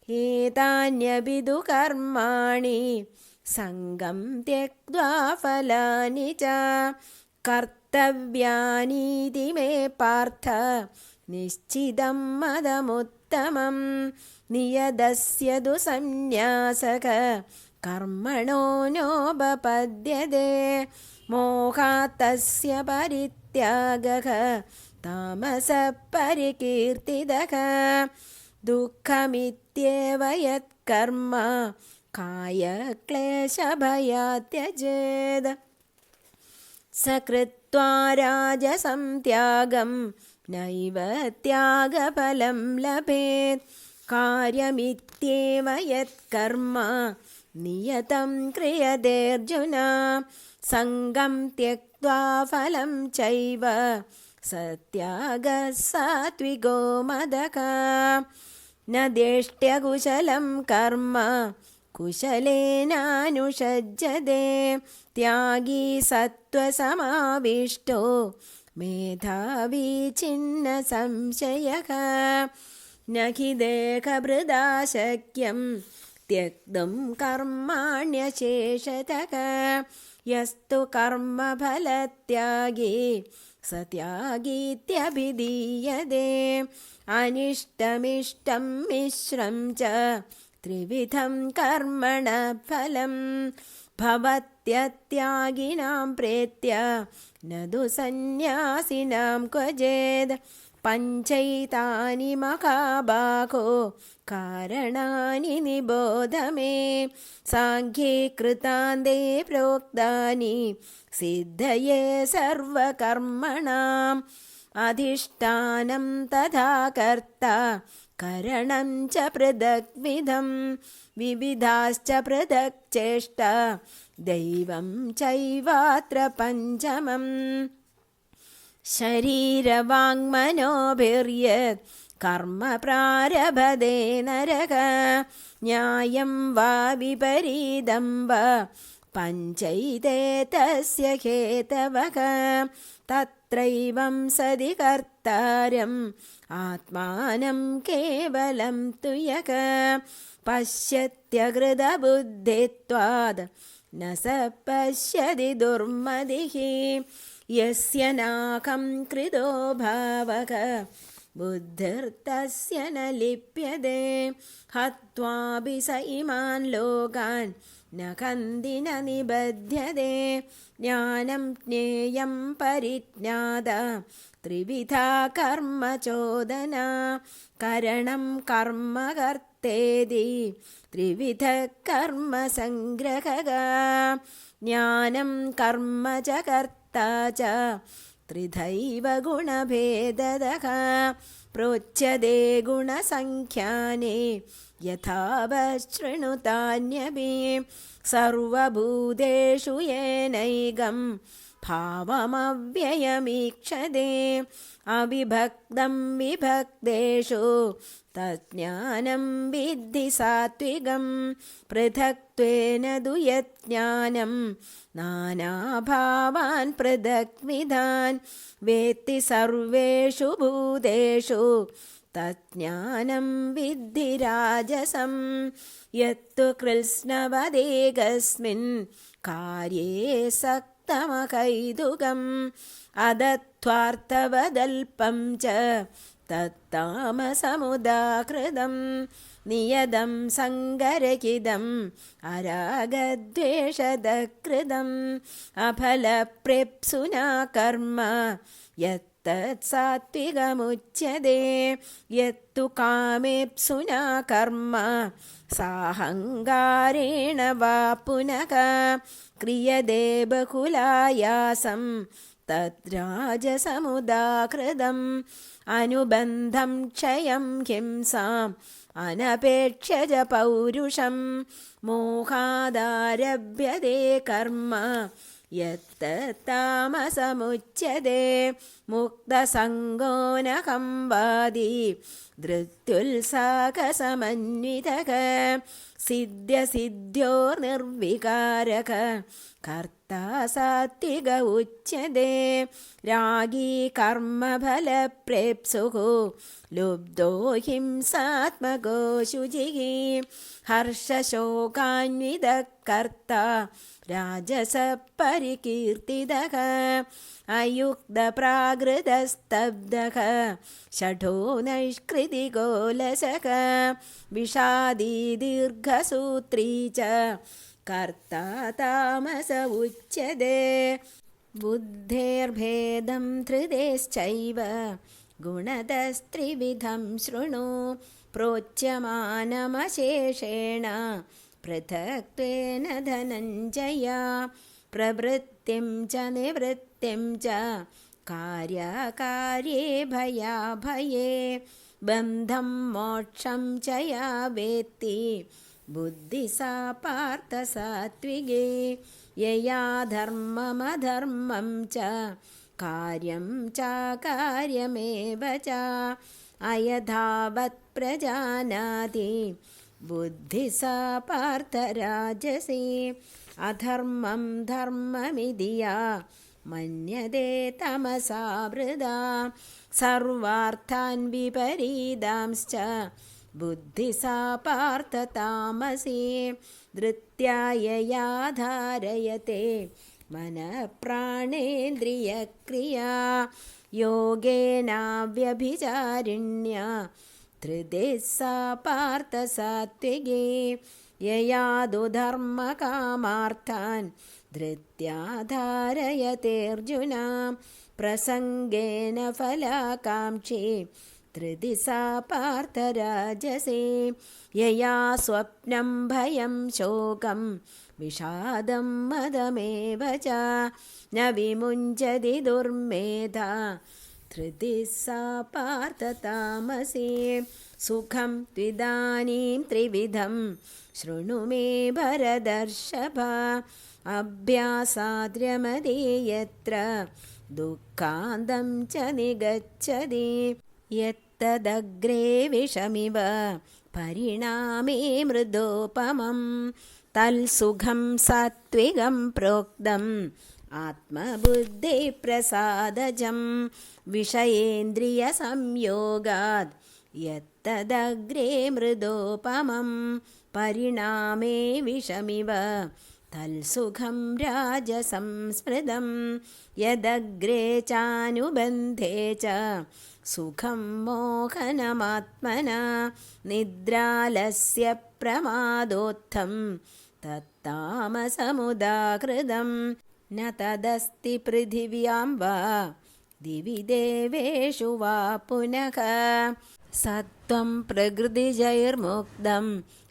ഏതാന്യപി തു കർമാണി സംഗം ത്യക്ത്വാ ഫലാനി ച കർത്തവ്യാനീതി മേ പാർത്ഥ നിശ്ചിതം മദമുത്തമം. നിയതസ്യതു സന്യാസഃ കർമ്മണോ നോപപദ്യതേ. മോഹാത് തസ്യ പരിത്യാഗഃ താമസഃ പരികീർത്തിതഃ. ദുഃഖമിത്യേവ യത്കർമ്മ കായക്ലേശഭയാत् ത്യജേത്. സകൃത്വാ രാജസം ത്യാഗം നൈവ ത്യാഗഫലം ലഭേത്. കാര്യമിത്യേവ യത്കർമ്മ നിയതം ക്രിയതേർജുന. സംഗം ത്യക്ത്വാ ഫലം ചൈവ സത്യാഗഃ സാത്വികോ മദഃ. ന ദേഷ്ട്യകുശലം കർമ്മ കുശലേനാനുഷജ്യതേ. ത്യാഗീ സത്വസമാവിഷ്ടോ മേധാവീ ഛിന്ന സംശയഃ. ന ഹി ദേഹഭൃതാ ശക്യം ത്യക്തും കർമാണ്യശേഷതഃ. യസ്തു കർമ്മഫലത്യാഗീ സ ത്യാഗീത്യഭിധീയതേ. അനിഷ്ടമിഷ്ടം മിശ്രം ച ത്രിവിധം കർമ്മണ ഫലം. ഭവത്യത്യാഗിനാം പ്രേത്യ നതു സന്യാസിനാം ക്വചേത്. പഞ്ചൈതാനി മഹാബാഹോ കാരണാനി നിബോധ മേ. സാഖ്യേ കൃതാന്തേ പ്രോക്താനി സിദ്ധയേ സർവകർമ്മണാം. അധിഷ്ഠാനം തഥാ കർത്ത കരണം ച പൃഥഗ്വിധം. വിവിധാശ്ച പൃഥക് ചേഷ്ട ദൈവം ചൈവാത്ര പഞ്ചമം. ശരീരവാങ്മനോഭിര്യത് കർമ്മ പ്രാരഭതേ നരക. ന്യായം വാ വിപരീതം വാ पञ्चैते तस्य हेतवः तत्रैवं सदि कर्तारम् आत्मानं केवलं तु यः पश्यत्यकृतबुद्धित्वाद् न स पश्यति दुर्मतिः यस्य नाकं कृतो भावः बुद्धिर्तस्य न लिप्यते हत्वापि स इमान् लोकान् न कन्ति न निबध्यते ज्ञानं ज्ञेयं परिज्ञाता त्रिविधा कर्म चोदना करणं कर्म कर्तेति त्रिविधः कर्म संग्रहः ज्ञानं कर्म च कर्ता च त्रिधैव गुणभेदतः प्रोच्यते गुणसङ्ख्याने यथावशृणुतान्यपि सर्वभूतेषु येनैकं भावमव्ययमीक्षते अविभक्तं विभक्तेषु तज्ज्ञानं विद्धि सात्विकं पृथक्त्वेन तु यज्ज्ञानं नानाभावान् पृथग्विधान् वेत्ति सर्वेषु भूतेषु तज्ज्ञानं विद्धि राजसं यत्तु कृत्स्नवदेकस्मिन् कार्ये सक्तमकैतुकम् अदत्वार्थवदल्पं च तत्तामसमुदाकृतं नियतं सङ्गरहितम् अरागद्वेषदकृतम् अफलप्रेप्सुना कर्म यत्तत्सात्विकमुच्यते यत्तु कामेप्सुना कर्म साहङ्कारेण वा पुनः क्रियते बहुलायासं तद्राजसमुदाकृतम् अनुबन्धं क्षयं हिंसाम् अनपेक्ष्य च पौरुषं मोहादारभ्यते कर्म यत्तत्तामसमुच्यते मुक्तसङ्गो न संवादी धृत्युल्साकसमन्वितः सिद्ध्यसिद्ध्योर्निर्विकारः कर्ता सात्विक उच्यते रागी कर्मफलप्रेप्सुः लुब्धो हिंसात्मको शुचिः हर्षशोकान्वितः कर्ता राजसः परिकीर्तितः अयुक्तप्राकृतस्तब्धः षठो नैष्कृतिकोलसः विषादी दीर्घसूत्री च कर्ता तामस उच्यते बुद्धेर्भेदं धृतेश्चैव गुणतस्त्रिविधं शृणु प्रोच्यमानमशेषेण पृथक्त्वेन धनञ्जय प्रवृत्तिं च निवृत्तिं च कार्याकार्ये भयाभये बन्धं मोक्षं च या वेत्ति बुद्धि सा पार्थ सात्विके यया धर्ममधर्मं च कार्यं चाकार्यमेव च अयथावत् प्रजानाति बुद्धि सा पार्थ राजसी अधर्मं धर्ममिति या मन्यते तमसा वृथा सर्वार्थान् विपरीतांश्च बुद्धि सा पार्थ तामसी धृत्यायया धारयते मनः प्राणेन्द्रियक्रिया योगेनाव्यभिचारिण्या धृतिः सा पार्थ सात्विके यया दुधर्मकामार्थान् धृत्या धारयतेऽर्जुन प्रसङ्गेन फलाकाङ्क्षी धृतिः सा पार्थ राजसी यया स्वप्नं भयं शोकं विषादं मदमेव च न विमुञ्चति दुर्मेधा धृतिः सा पार्थ तामसी सुखं त्विदानीं त्रिविधं शृणु मे भरतर्षभ अभ्यासाद्रमते यत्र दुःखान्तं च निगच्छति यत्तदग्रे विषमिव परिणामे मृदोपमं തൽസുഖം സാത്വികം പ്രോക്തം ആത്മബുദ്ധിപ്രസാദജം വിഷയേന്ദ്രിയ സംയോഗാത് യത്തദഗ്രേ മൃദോപമം പരിണാമേ വിഷമിവ തൽസുഖം രാജസംസ്മൃതം യദഗ്രേ ചാനുബന്ധേ ച സുഖം മോഹനമാത്മനാ നിദ്രാലസ്യ പ്രമാദോത്ഥം തത്താമസമുദാകൃതം ന തദസ്തി പൃഥിവ്യാം വാ ദിവി ദേവേഷു വാ പുനഃ സത്വം പ്രകൃതിജൈർമുക്തം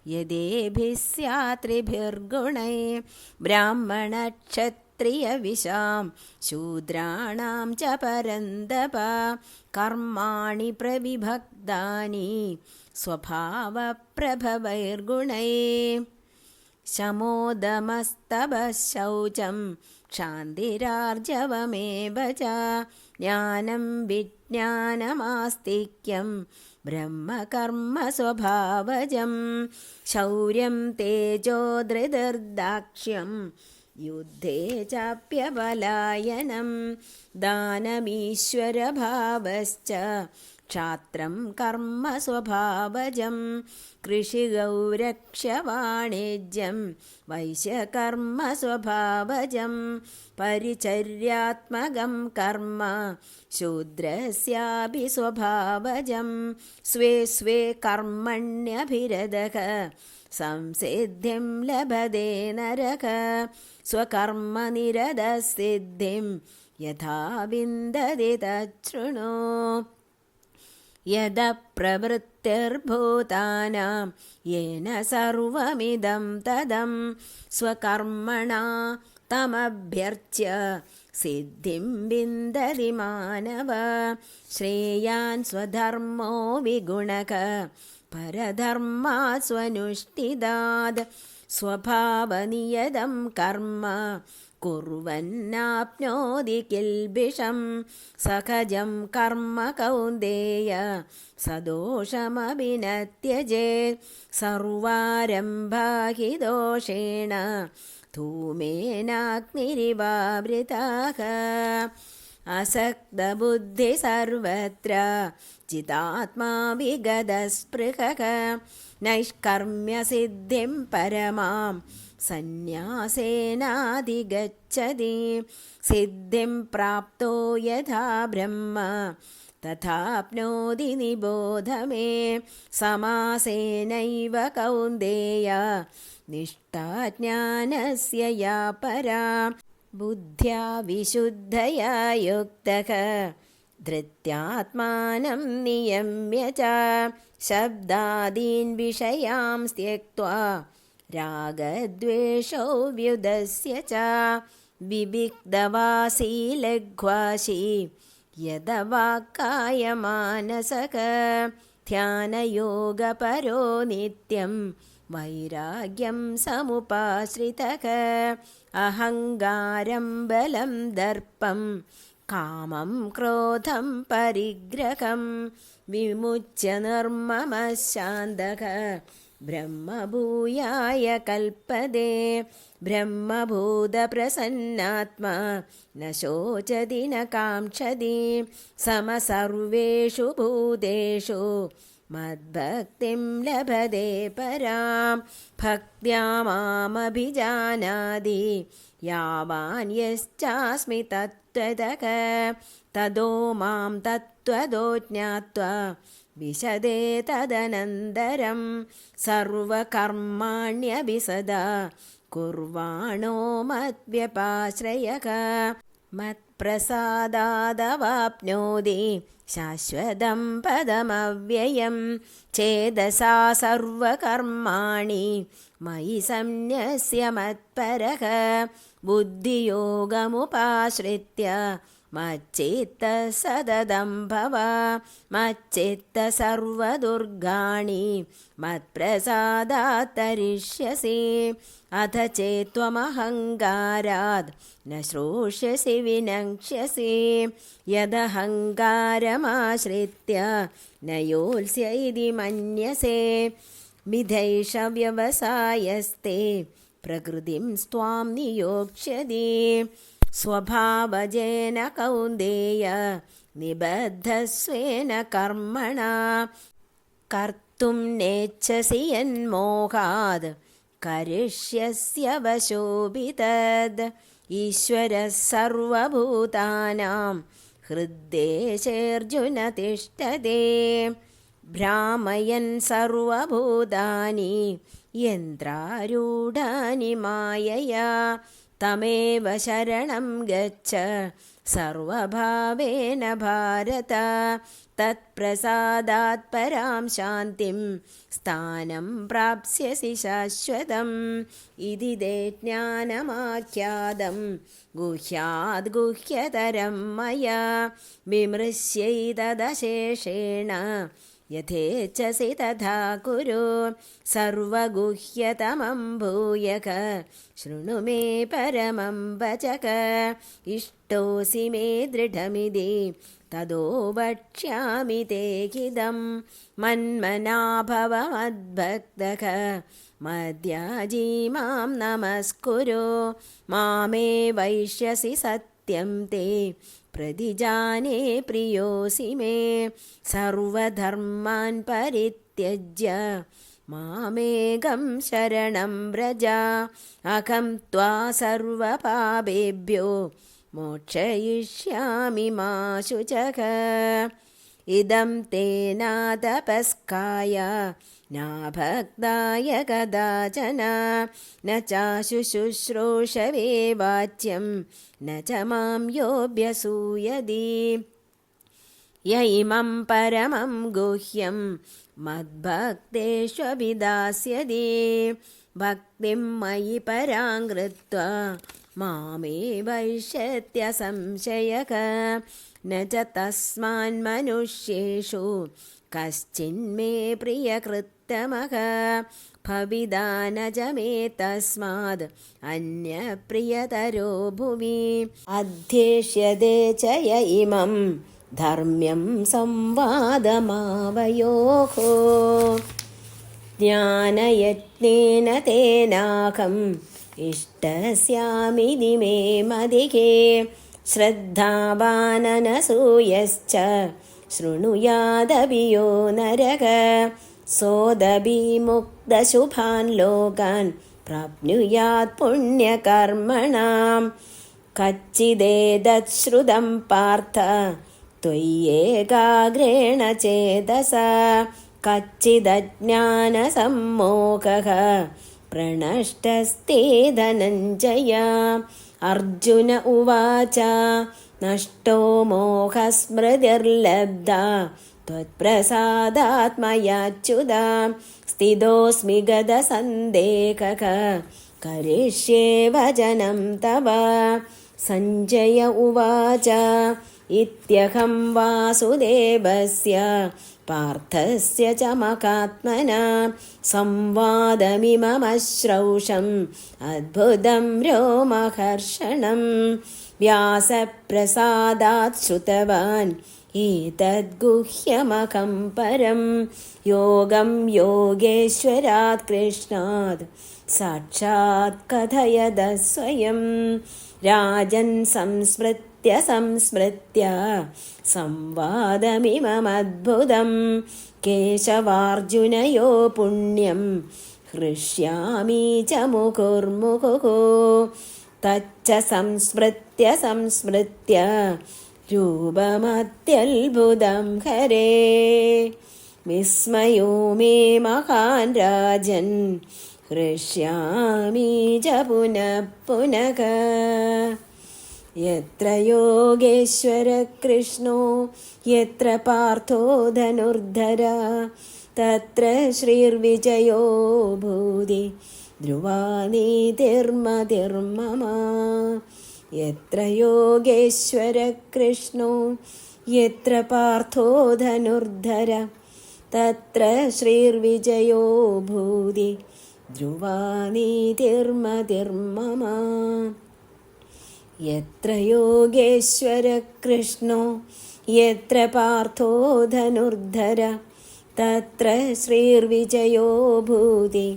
യദേഭിः സ്യാത്രിഭിർഗുണൈः ബ്രാഹ്മണക്ഷത്രിയവിശാം ശൂദ്രാണാം ച പരന്തപ കർമാണി പ്രവിഭക്താനി സ്വഭാവപ്രഭവൈർഗുണൈः ശമോദമസ്തപഃ ശൗചം ക്ഷാന്തിരാർജവമേവ ച ജ്ഞാനം വിജ്ഞാനമാസ്തിക്യം ബ്രഹ്മകർമ്മ സ്വഭാവജം ശൗര്യം തേജോ ധൃതിർദാക്ഷ്യം യുദ്ധേ ചാപ്യപലായനം ദാനമീശ്വരഭാവശ്ച ക്ഷാത്രം കർമ്മ സ്വഭാവജം കൃഷിഗൗരക്ഷ്യവാണിജ്യം വൈശ്യകർമ്മ സ്വഭാവജം പരിചര്യാത്മകം കർമ്മ ശൂദ്രസ്യാപി സ്വഭാവജം സ്വേ സ്വേ കർമ്മണ്യഭിരതഃ സംസിദ്ധിം ലഭതേ നരക സ്വകർമ്മനിരതസിദ്ധിം യഥാ വിന്ദതി തച്ഛൃണു യദപ്രവൃത്തിർഭൂതാനാം യേന സർവമിദം തദം സ്വകർമ്മണാ തമഭ്യർച്ച്യ സിദ്ധിം വിന്ദതി മാനവ ശ്രേയാൻ സ്വധർമ്മോ വിഗുണക പരധർമാത് സ്വനുഷ്ഠിതാത് സ്വഭാവനിയതം കർമ്മ കുർവന്നാപ്നോതി കിൽബിഷം സഹജം കർമ്മ കൗന്ദേയ സദോഷമപി ന ത്യജേത് സർവാരംഭാ ഹി ദോഷേണ ധൂമേനാഗ്നിരിവാവൃതാഃ അസക്തബുദ്ധി സർവത്ര ചിതാത്മാ വിഗതസ്പൃഹഃ നൈഷ്കർമ്മ്യസിദ്ധിം പരമാം സന്യാസേനാധിഗച്ഛതി സിദ്ധിം പ്രാപ്തോ യഥാ ബ്രഹ്മ തഥാപ്നോതി നിബോധ മേ സമാസേനൈവ കൗന്ദേയ നിഷ്ഠാ ജ്ഞാനസ്യ യാ പരാ ബുദ്ധ്യാ വിശുദ്ധയാ യുക്തഃ ധൃത്യാത്മാനം നിയമ്യ ച ശബ്ദാദീൻ വിഷയാൻ ത്യക്ത്വാ രാഗദ്വേഷൗ വ്യുദസ്യ ച വിവിക്തവാസീ ലഘ്വാശി യദവാക്കായമാനസക ധ്യാനയോഗപരോ നിത്യം വൈരാഗ്യം സമുപാശ്രിതഃ അഹങ്കാരം ബലം ദർപ്പം കാമം ക്രോധം പരിഗ്രഹം വിമുച്യ നിർമ്മമഃ ശാന്തഃ ബ്രഹ്മഭൂയായ കൽപ്പതേ ബ്രഹ്മഭൂതപ്രസന്നാത്മാ ന ശോചതി ന കാംക്ഷതി സമസർവേഷു ഭൂതേഷു മദ്ഭക്തിം ലഭതേ പരാം ഭക്ത്യാ മാമഭിജാനാതി യാവാൻ യശ്ചാസ്മി തത്വതഃ തതോ മാം തത്വതോ ജ്ഞാത്വാ വിശദേ തദനന്തരം സർവകർമാണ്യപി സദാ കുർവാണോ മദ്വ്യപാശ്രയഃ മത്പ്രസാദാദവാപ്നോതി ശാശ്വതം പദമവ്യയം ചേതസാ സർവകർമാണി മയി സന്യസ്യ മത്പരഃ ബുദ്ധിയോഗമുപാശ്രിത്യ മच्चित्त സതതം ഭവ മच्चित्त സർവദുർഗാണി മത്പ്രസാദാത് തരിഷ്യസി അഥ ചേത്വമഹങ്കാരാത് ന ശ്രോഷ്യസി വിനക്ഷ്യസി യദഹങ്കാരമാശ്രിത്യ ന യോത്സ്യ ഇതി മന്യസേ മിഥൈഷ വ്യവസായസ്തേ പ്രകൃതിം സ്വാം നിയോക്ഷ്യതി. സ്വഭാവജേന കൗന്ദേയ നിബദ്ധസ്വേന കർമ്മണ കർത്തും നേച്ഛസി യന്മോഹാത് കരിഷ്യസ്യ വശോപി തദ്. ഈശ്വരഃ സർവഭൂതാനാം ഹൃദ്ദേശേർജുന തിഷ്ഠതേ. ഭ്രാമയൻ സർവഭൂതാനി യന്ത്രാരൂഢാനി മായയാ തമേവ ശരണം ഗച്ഛ സർവഭാവേന ഭാരത. തത്പ്രസാദാത് പരാം ശാന്തിം സ്ഥാനം പ്രാപ്സ്യസി ശാശ്വതം. ഇതി തേ ജ്ഞാനമാഖ്യാതം ഗുഹ്യാദ് ഗുഹ്യതരം മയാ വിമൃശ്യൈതദശേഷേണ യഥേച്ഛസി തഥാ കുരു. സർവഗുഹ്യതമം ഭൂയഃ ശൃണു മേ പരമം വചഃ. ഇഷ്ടോസി മേ ദൃഢമിതി തതോ വക്ഷ്യാമി തേ ഹിതം. മന്മനാ ഭവ മദ്ഭക്തഃ മദ്യാജീ മാം നമസ്കുരു. മാമേ വൈഷ്യസി സത്യം തേ പ്രതിജാനേ പ്രിയോസി മേ. സർവധർമാൻ പരിത്യജ്യ മാമേകം ശരണം വ്രജ. അഹം ത്വാ സർവപാപേഭ്യോ മോക്ഷയിഷ്യാമി മാ ശുചഃ. ഇദം തേ നാതപസ്കായ നാഭക്തായ കദാചന. ന ചാശുശുശ്രൂഷവേ വാച്യം ന ച മാം യോऽഭ്യസൂയതി. യ ഇമം പരമം ഗുഹ്യം മദ്ഭക്തേഷ്വഭിദാസ്യതി. ഭക്തിം മയി പരാം കൃത്വാ മാമേ വൈഷ്യത്യ സംശയഃ. ന ച തസ്മാന്മനുഷ്യേഷു കശ്ചിന്മേ പ്രിയകൃത്തമഃ. ഭവിതാ ന ച മേ തസ്മാദ് അന്യപ്രിയതരോ ഭുവി. അധ്യേഷ്യതേ ച യ ഇമം ധർമ്മ്യം സംവാദമാവയോഃ. ജ്ഞാനയജ്ഞേന തേനാഹം ഇഷ്ടസ്യാമിതി മേ മതിഃ. ശ്രദ്ധാവാനനസൂയശ്ച ശൃണുയാദപി യോ നരഃ. സോദപി മുക്തശുഭാൻ ലോകാൻ പ്രാപ്നുയാത് പുണ്യകർമ്മണാം. കച്ചിദേതത് ശ്രുതം പാർത്ഥ ത്വയ്യേകാഗ്രേണ ചേതസാ. കച്ചിദജ്ഞാനസമ്മോഹഃ പ്രണഷ്ടസ്തേ ധനഞ്ജയ. അർജുന ഉവാച നഷ്ടോ മോഹസ്മൃതിർലബ്ധാ ത്വത്പ്രസാദാത് മയാച്യുത. സ്ഥിതോസ്മി ഗതസന്ദേഹഃ കരിഷ്യേ വചനം തവ. സഞ്ജയ ഉവാച ഇത്യഹം വാസുദേവസ്യ പാർത്ഥസ്യ ച മഹാത്മനാ സംവാദമിമമശ്രൗഷം അദ്ഭുതം രോമഹർഷണം. വ്യാസപ്രസാദാത് ശ്രുതവാൻ ഏതദ്ഗുഹ്യമഹം പരം. യോഗം യോഗേശ്വരാത് കൃഷ്ണാത് സാക്ഷാത് കഥയത സ്വയം. രാജൻ സംസ്മൃത്യ സംസ്മൃത്യ സംവാദമിമമദ്ഭുതം. കേശവാർജുനയോ പുണ്യം ഹൃഷ്യാമി ച മുകുർമുകുഃ. തच्च സംസ്മൃത്യ സംസ്മൃത്യ രൂപമത്യത്ഭുതം ഹരേ. വിസ്മയോ മേ മഹാൻ രാജൻ ഹൃഷ്യാമി ച പുനഃ പുനഃ. യത്ര യോഗേശ്വര കൃഷ്ണോ യത്ര പാർത്ഥോ ധനുർധര തത്ര ശ്രീർവിജയോ ഭൂതി ധ്രുവാ നീതിർമതിർമമ. യത്ര യോഗേശ്വര കൃഷ്ണോ യത്ര പാർത്ഥോ ധനുർധര തത്ര ശ്രീർവിജയോ ഭൂതി ധ്രുവാ നീതിർമതിർമമ. യത്ര യോഗേശ്വര കൃഷ്ണോ യത്ര പാർത്ഥോ ധനുർധര തത്ര ശ്രീർവിജയോ ഭൂതി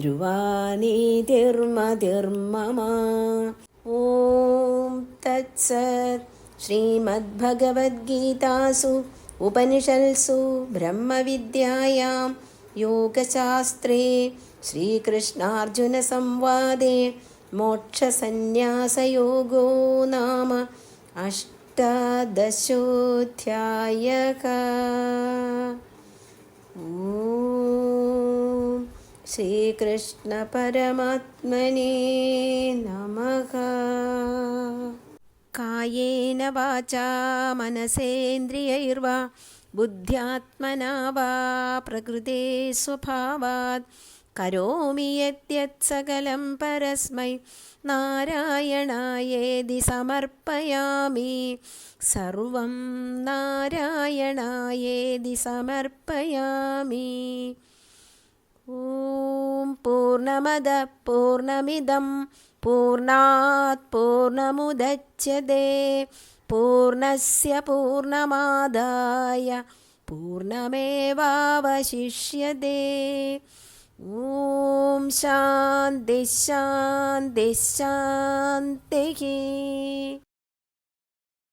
ധ്രുവാനീതിർമതിർമമ. ഓം തത്സത്. ശ്രീമദ്ഭഗവദ്ഗീതാസു ഉപനിഷത്സു ബ്രഹ്മവിദ്യായാം യോഗശാസ്ത്രേ ശ്രീകൃഷ്ണാർജുനസംവാദേ മോക്ഷസന്ന്യാസയോഗോ നാമ അഷ്ടാദശോऽധ്യായः. ഓം ശ്രീകൃഷ്ണ പരമാത്മനേ നമഃ. കായേന വാചാ മനസേന്ദ്രിയൈർവാ ബുദ്ധ്യാത്മനാ വാ പ്രകൃതേ സ്വഭാവാത് കരോമി യദ്യത് സകലം പരസ്മൈ നാരായണായേതി സമർപ്പയാമി. സർവം നാരായണായേതി സമർപ്പയാമി. ഓം പൂർണ്ണമദ പൂർണ്ണമിദം പൂർണ്ണാത് പൂർണ്ണമുദച്യതേ പൂർണ്ണസ്യ പൂർണ്ണമാദായ പൂർണ്ണമേവാവശിഷ്യതേ. ഓം ശാന്തി ശാന്തി ശാന്തിഃ.